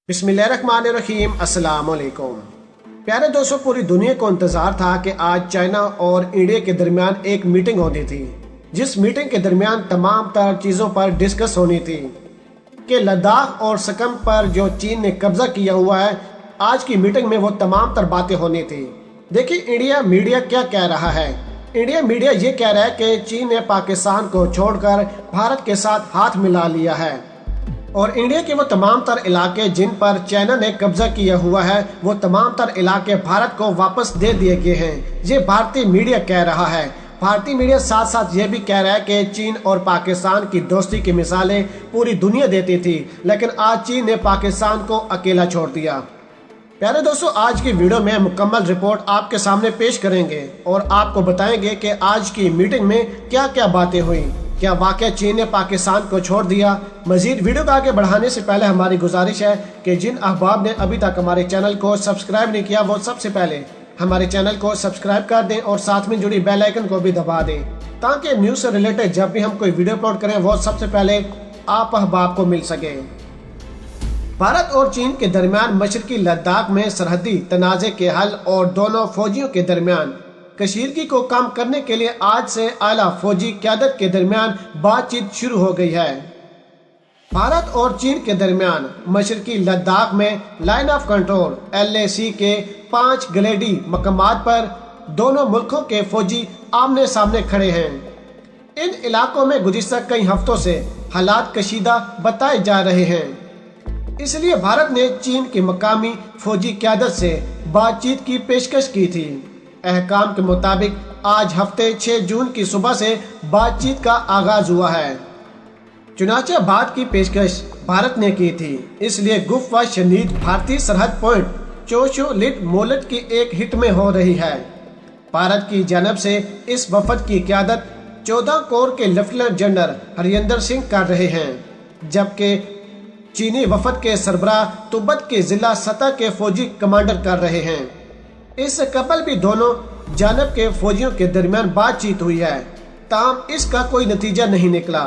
बिस्मिल्लाहिर्रहमानिर्रहीम अस्सलाम वालेकुम। प्यारे दोस्तों, पूरी दुनिया को इंतजार था कि आज चाइना और इंडिया के दरमियान एक मीटिंग होनी थी, जिस मीटिंग के दरमियान तमाम तर चीज़ों पर डिस्कस होनी थी कि लद्दाख और सकम पर जो चीन ने कब्जा किया हुआ है, आज की मीटिंग में वो तमाम तर बातें होनी थी। देखिए इंडिया मीडिया क्या कह रहा है। इंडिया मीडिया ये कह रहा है कि चीन ने पाकिस्तान को छोड़कर भारत के साथ हाथ मिला लिया है और इंडिया के वो तमाम तर इलाके जिन पर चाइना ने कब्जा किया हुआ है, वो तमाम तर इलाके भारत को वापस दे दिए गए हैं। ये भारतीय मीडिया कह रहा है। भारतीय मीडिया साथ साथ ये भी कह रहा है कि चीन और पाकिस्तान की दोस्ती की मिसालें पूरी दुनिया देती थी, लेकिन आज चीन ने पाकिस्तान को अकेला छोड़ दिया। प्यारे दोस्तों, आज की वीडियो में मुकम्मल रिपोर्ट आपके सामने पेश करेंगे और आपको बताएंगे कि आज की मीटिंग में क्या क्या बातें हुई। क्या वाकई चीन ने पाकिस्तान को छोड़ दिया? मजीद वीडियो को आगे बढ़ाने से पहले हमारी गुजारिश है कि जिन अहबाब ने अभी तक हमारे चैनल को सब्सक्राइब नहीं किया, वो सबसे पहले हमारे चैनल को सब्सक्राइब कर दें और साथ में जुड़ी बेल आइकन को भी दबा दें, ताकि न्यूज़ से रिलेटेड जब भी हम कोई वीडियो अपलोड करें वो सबसे पहले आप अहबाब को मिल सके। भारत और चीन के दरमियान मशरकी लद्दाख में सरहदी तनाज़े के हल और दोनों फौजियों के दरमियान कशीदगी को कम करने के लिए आज से आला फौजी क़यादत के दरमियान बातचीत शुरू हो गई है। भारत और चीन के दरमियान मशरकी लद्दाख में लाइन ऑफ कंट्रोल LAC के 5 गलेडी मकामात पर दोनों मुल्कों के फौजी आमने सामने खड़े हैं। इन इलाकों में गुज़िश्ता कई हफ्तों से हालात कशीदा बताए जा रहे हैं, इसलिए भारत ने चीन की मकामी फौजी क़यादत से बातचीत की पेशकश की थी। अहकाम के मुताबिक आज हफ्ते 6 जून की सुबह से बातचीत का आगाज हुआ है। चुनाचे बात की पेशकश भारत ने की थी, इसलिए गुफ व शनीद भारतीय सरहद पॉइंट चोशो लिट मोलट की एक हिट में हो रही है। भारत की जानब से इस वफद की क़यादत 14 कोर के लेफ्टिनेंट जनरल हरिंदर सिंह कर रहे हैं, जबकि चीनी वफद के सरबराह तुब्बत के जिला सतह के फौजी कमांडर कर रहे हैं। इससे कबल भी दोनों जानब के फौजियों के दरमियान बातचीत हुई है, ताहम इसका कोई नतीजा नहीं निकला।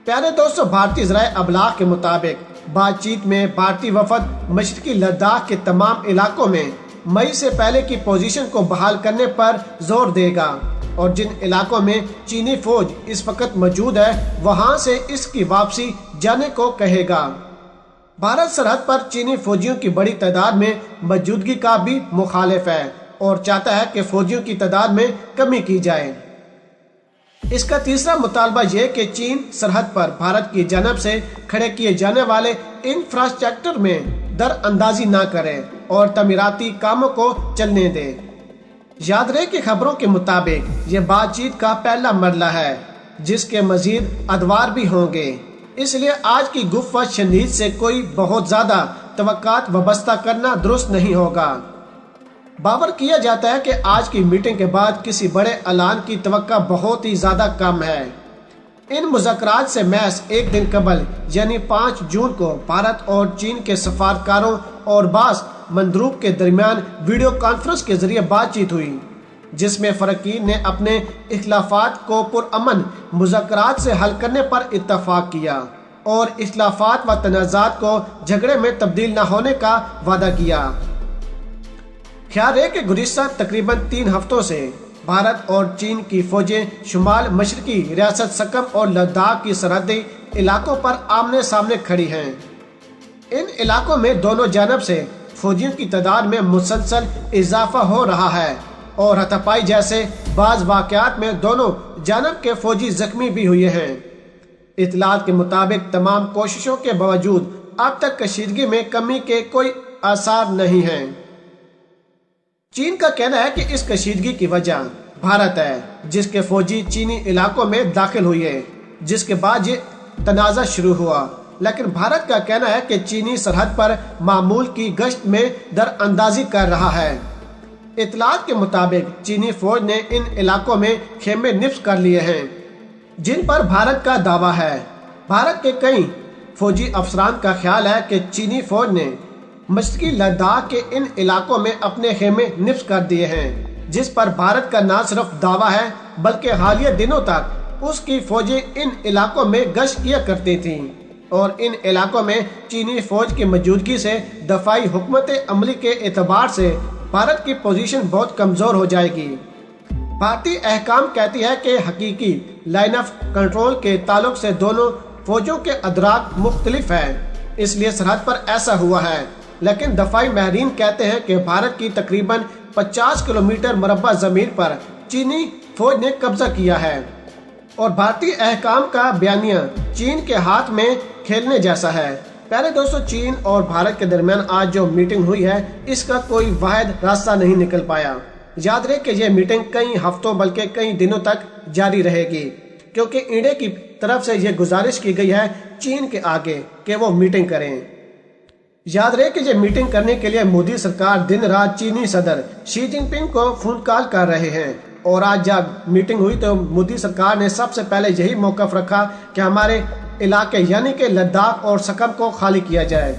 प्यारे दोस्तों, भारतीय ज़राए अबलाग के मुताबिक बातचीत में भारतीय वफद मशरकी लद्दाख के तमाम इलाकों में मई से पहले की पोजीशन को बहाल करने पर जोर देगा और जिन इलाकों में चीनी फौज इस वक्त मौजूद है, वहां से इसकी वापसी जाने को कहेगा। भारत सरहद पर चीनी फौजियों की बड़ी तादाद में मौजूदगी का भी मुखालिफ है और चाहता है कि फौजियों की तादाद में कमी की जाए। इसका तीसरा मुतालबा यह कि चीन सरहद पर भारत की जानब से खड़े किए जाने वाले इंफ्रास्ट्रक्चर में दरअंदाजी न करे और तमीराती कामों को चलने दे। याद रहे कि खबरों के मुताबिक ये बातचीत का पहला मरला है, जिसके मजीद अदवार भी होंगे, इसलिए आज की गुफ व शनीद से कोई बहुत ज्यादा तवक्कात वबस्ता करना दुरुस्त नहीं होगा। बावर किया जाता है कि आज की मीटिंग के बाद किसी बड़े ऐलान की तवक्का बहुत ही ज्यादा कम है। इन मुज़ाकरात से महज एक दिन कबल यानी 5 जून को भारत और चीन के सफारतकारों और बास मंदरूब के दरमियान वीडियो कॉन्फ्रेंस के जरिए बातचीत हुई, जिसमें फ़रक़ीन ने अपने इख्लाफात को पुरअमन मुज़ाकरात से हल करने पर इत्तफ़ाक़ किया और इख्लाफात व तनाज़ात को झगड़े में तब्दील न होने का वादा किया। ख्याल है कि गुज़िश्ता तकरीबन 3 हफ्तों से भारत और चीन की फौजें शुमाल मशरकी रियासत सकम और लद्दाख की सरहदी इलाकों पर आमने सामने खड़ी हैं। इन इलाकों में दोनों जानब से फौजियों की तादाद में मुसलसल इजाफा हो रहा है और हथापाई जैसे बाज़ वाक़यात में दोनों जानब के फौजी जख्मी भी हुए हैं। इतलात के मुताबिक तमाम कोशिशों के बावजूद अब तक कशीदगी में कमी के कोई आसार नहीं हैं। चीन का कहना है कि इस कशीदगी की वजह भारत है, जिसके फौजी चीनी इलाकों में दाखिल हुए, जिसके बाद ये तनाज़ा शुरू हुआ। लेकिन भारत का कहना है कि चीनी सरहद पर मामूल की गश्त में दरअंदाजी कर रहा है। इतलात के मुताबिक चीनी फौज ने इन इलाकों में खेमे निफ्स कर लिए हैं, जिन पर भारत का दावा है। भारत के कई फौजी अफसरान का ख्याल है कि चीनी फौज ने मशरकी लद्दाख के इन इलाकों में अपने खेमे निफ्स कर दिए हैं, जिस पर भारत का न सिर्फ दावा है बल्कि हालिया दिनों तक उसकी फौजें इन इलाकों में गश्त किया करती थीं। اور ان علاقوں میں چینی فوج کی موجودگی سے دفاعی حکمت عملی کے اعتبار سے بھارت کی پوزیشن بہت کمزور ہو جائے گی۔ بھارتی احکام کہتی ہے کہ حقیقی لائن آف کنٹرول کے تعلق سے دونوں فوجوں کے ادراک مختلف ہیں، اس لیے سرحد پر ایسا ہوا ہے، لیکن دفاعی ماہرین کہتے ہیں کہ بھارت کی تقریباً 50 کلومیٹر مربع زمین پر چینی فوج نے قبضہ کیا ہے، اور بھارتی احکام کا بیانیہ چین کے ہاتھ میں کھیلنے جیسا ہے۔ پیارے دوستو، چین اور بھارت کے درمیان آج جو میٹنگ ہوئی ہے، اس کا کوئی واحد راستہ نہیں نکل پایا۔ یاد رہے کہ یہ میٹنگ کئی ہفتوں بلکہ کئی دنوں تک جاری رہے گی، کیونکہ انڈیا کی طرف سے یہ گزارش کی گئی ہے چین کے آگے کہ وہ میٹنگ کریں۔ یاد رہے کہ یہ میٹنگ کرنے کے لیے مودی سرکار دن رات چینی صدر شی جن پنگ کو فون کال کر رہے ہیں، اور آج جب میٹنگ ہوئی تو مودی سرکار نے سب سے پہلے یہی موقف رکھا کہ ہمارے علاقے یعنی کہ لداخ اور سکم کو خالی کیا جائے۔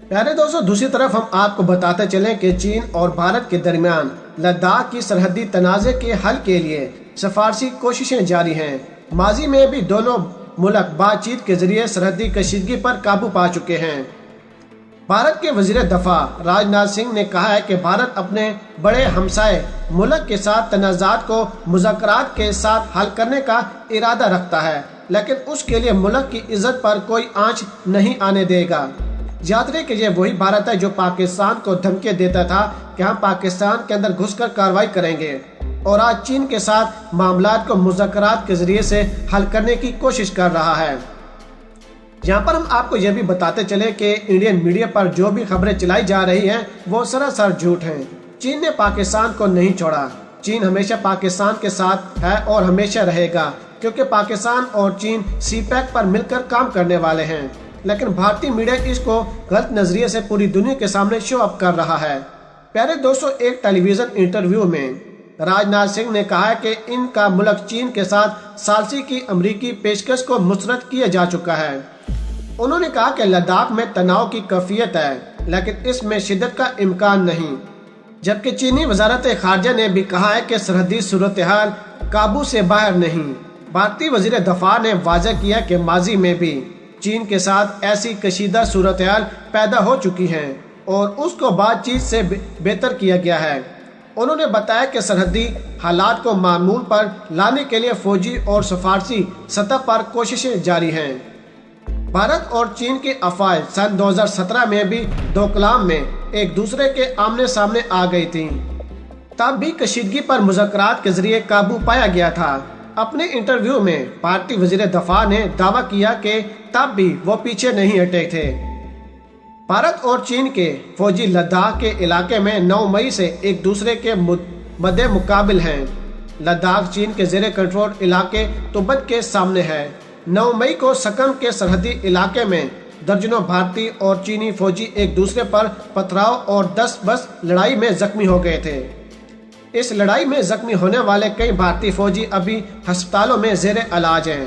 پیارے دوستو، دوسری طرف ہم آپ کو بتاتے چلیں کہ چین اور بھارت کے درمیان لداخ کی سرحدی تنازع کے حل کے لیے سفارشی کوششیں جاری ہیں۔ ماضی میں بھی دونوں ملک بات چیت کے ذریعے سرحدی کشیدگی پر قابو پا چکے ہیں۔ بھارت کے وزیر دفاع راج ناتھ سنگھ نے کہا ہے کہ بھارت اپنے بڑے ہمسائے ملک کے ساتھ تنازعات کو مذاکرات کے ساتھ حل کرنے کا ارادہ رکھتا ہے، لیکن اس کے لیے ملک کی عزت پر کوئی آنچ نہیں آنے دے گا۔ یاد رہے کہ یہ وہی بھارت ہے جو پاکستان کو دھمکی دیتا تھا کہ ہم پاکستان کے اندر گھس کر کارروائی کریں گے، اور آج چین کے ساتھ معاملات کو مذاکرات کے ذریعے سے حل کرنے کی کوشش کر رہا ہے۔ یہاں پر ہم آپ کو یہ بھی بتاتے چلے کہ انڈین میڈیا پر جو بھی خبریں چلائی جا رہی ہیں وہ سراسر جھوٹ ہیں۔ چین نے پاکستان کو نہیں چھوڑا، چین ہمیشہ پاکستان کے ساتھ ہے اور ہمیشہ رہے گا، کیونکہ پاکستان اور چین سی پیک پر مل کر کام کرنے والے ہیں، لیکن بھارتی میڈیا اس کو غلط نظریے سے پوری دنیا کے سامنے شو اپ کر رہا ہے۔ پیارے دوستو، ایک ٹیلی ویژن انٹرویو میں راج ناتھ سنگھ نے کہا ہے کہ ان کا ملک چین کے ساتھ ثالثی کی امریکی پیشکش کو مسترد کیا جا چکا ہے۔ انہوں نے کہا کہ لداخ میں تناؤ کی کیفیت ہے، لیکن اس میں شدت کا امکان نہیں، جبکہ چینی وزارت خارجہ نے بھی کہا ہے کہ سرحدی صورتحال قابو سے باہر نہیں۔ بھارتی وزیر دفاع نے واضح کیا کہ ماضی میں بھی چین کے ساتھ ایسی کشیدہ صورتحال پیدا ہو چکی ہیں اور اس کو بات چیت سے بہتر کیا گیا ہے۔ انہوں نے بتایا کہ سرحدی حالات کو معمول پر لانے کے لیے فوجی اور سفارتی سطح پر کوششیں جاری ہیں۔ بھارت اور چین کی افواج سن 2017 میں بھی ڈوکلام میں ایک دوسرے کے آمنے سامنے آ گئی تھیں، تب بھی کشیدگی پر مذاکرات کے ذریعے قابو پایا گیا تھا۔ اپنے انٹرویو میں بھارتی وزیر دفاع نے دعویٰ کیا کہ تب بھی وہ پیچھے نہیں ہٹے تھے۔ بھارت اور چین کے فوجی لداخ کے علاقے میں 9 مئی سے ایک دوسرے کے مد مقابل ہیں۔ لداخ چین کے زیر کنٹرول علاقے تبت کے سامنے ہے۔ 9 مئی کو سکم کے سرحدی علاقے میں درجنوں بھارتی اور چینی فوجی ایک دوسرے پر پتھراؤ اور 10 بس لڑائی میں زخمی ہو گئے تھے۔ اس لڑائی میں زخمی ہونے والے کئی بھارتی فوجی ابھی ہسپتالوں میں زیر علاج ہیں۔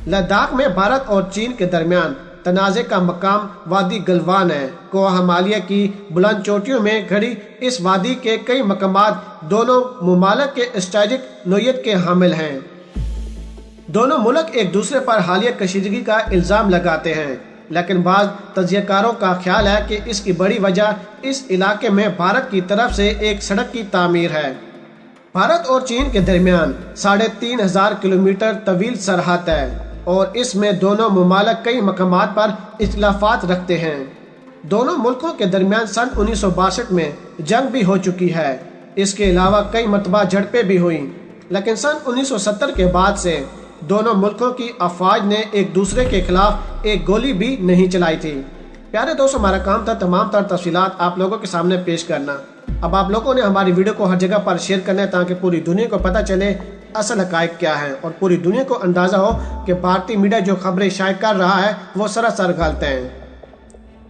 لداخ میں بھارت اور چین کے درمیان تنازع کا مقام وادی گلوان ہے۔ کوہ ہمالیہ کی بلند چوٹیوں میں کھڑی اس وادی کے کئی مقامات دونوں ممالک کے اسٹریٹجک نوعیت کے حامل ہیں۔ دونوں ملک ایک دوسرے پر حالیہ کشیدگی کا الزام لگاتے ہیں، لیکن بعض تجزیہ کاروں کا خیال ہے کہ اس کی بڑی وجہ اس علاقے میں بھارت کی طرف سے ایک سڑک کی تعمیر ہے۔ بھارت اور چین کے درمیان 3500 کلومیٹر طویل سرحد ہے، اور اس میں دونوں ممالک کئی مقامات پر اختلافات رکھتے ہیں۔ دونوں ملکوں کے درمیان سن 1962 میں جنگ بھی ہو چکی ہے۔ اس کے علاوہ کئی مرتبہ جھڑپیں بھی ہوئیں، لیکن سن 1970 کے بعد سے دونوں ملکوں کی افواج نے ایک دوسرے کے خلاف ایک گولی بھی نہیں چلائی تھی۔ پیارے دوستو، ہمارا کام تھا تمام تر تفصیلات آپ لوگوں کے سامنے پیش کرنا۔ اب آپ لوگوں نے ہماری ویڈیو کو ہر جگہ پر شیئر کرنا ہے تاکہ پوری دنیا کو پتہ چلے اصل حقائق کیا ہیں، اور پوری دنیا کو اندازہ ہو کہ بھارتی میڈیا جو خبریں شائع کر رہا ہے وہ سراسر غلط ہیں۔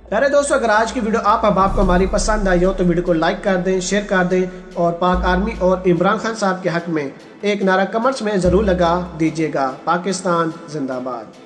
پیارے دوستو، اگر آج کی ویڈیو آپ کو ہماری پسند آئی ہو تو ویڈیو کو لائک کر دیں، شیئر کر دیں، اور پاک آرمی اور عمران خان صاحب کے حق میں ایک نعرہ کمنٹس میں ضرور لگا دیجیے گا۔ پاکستان زندہ باد۔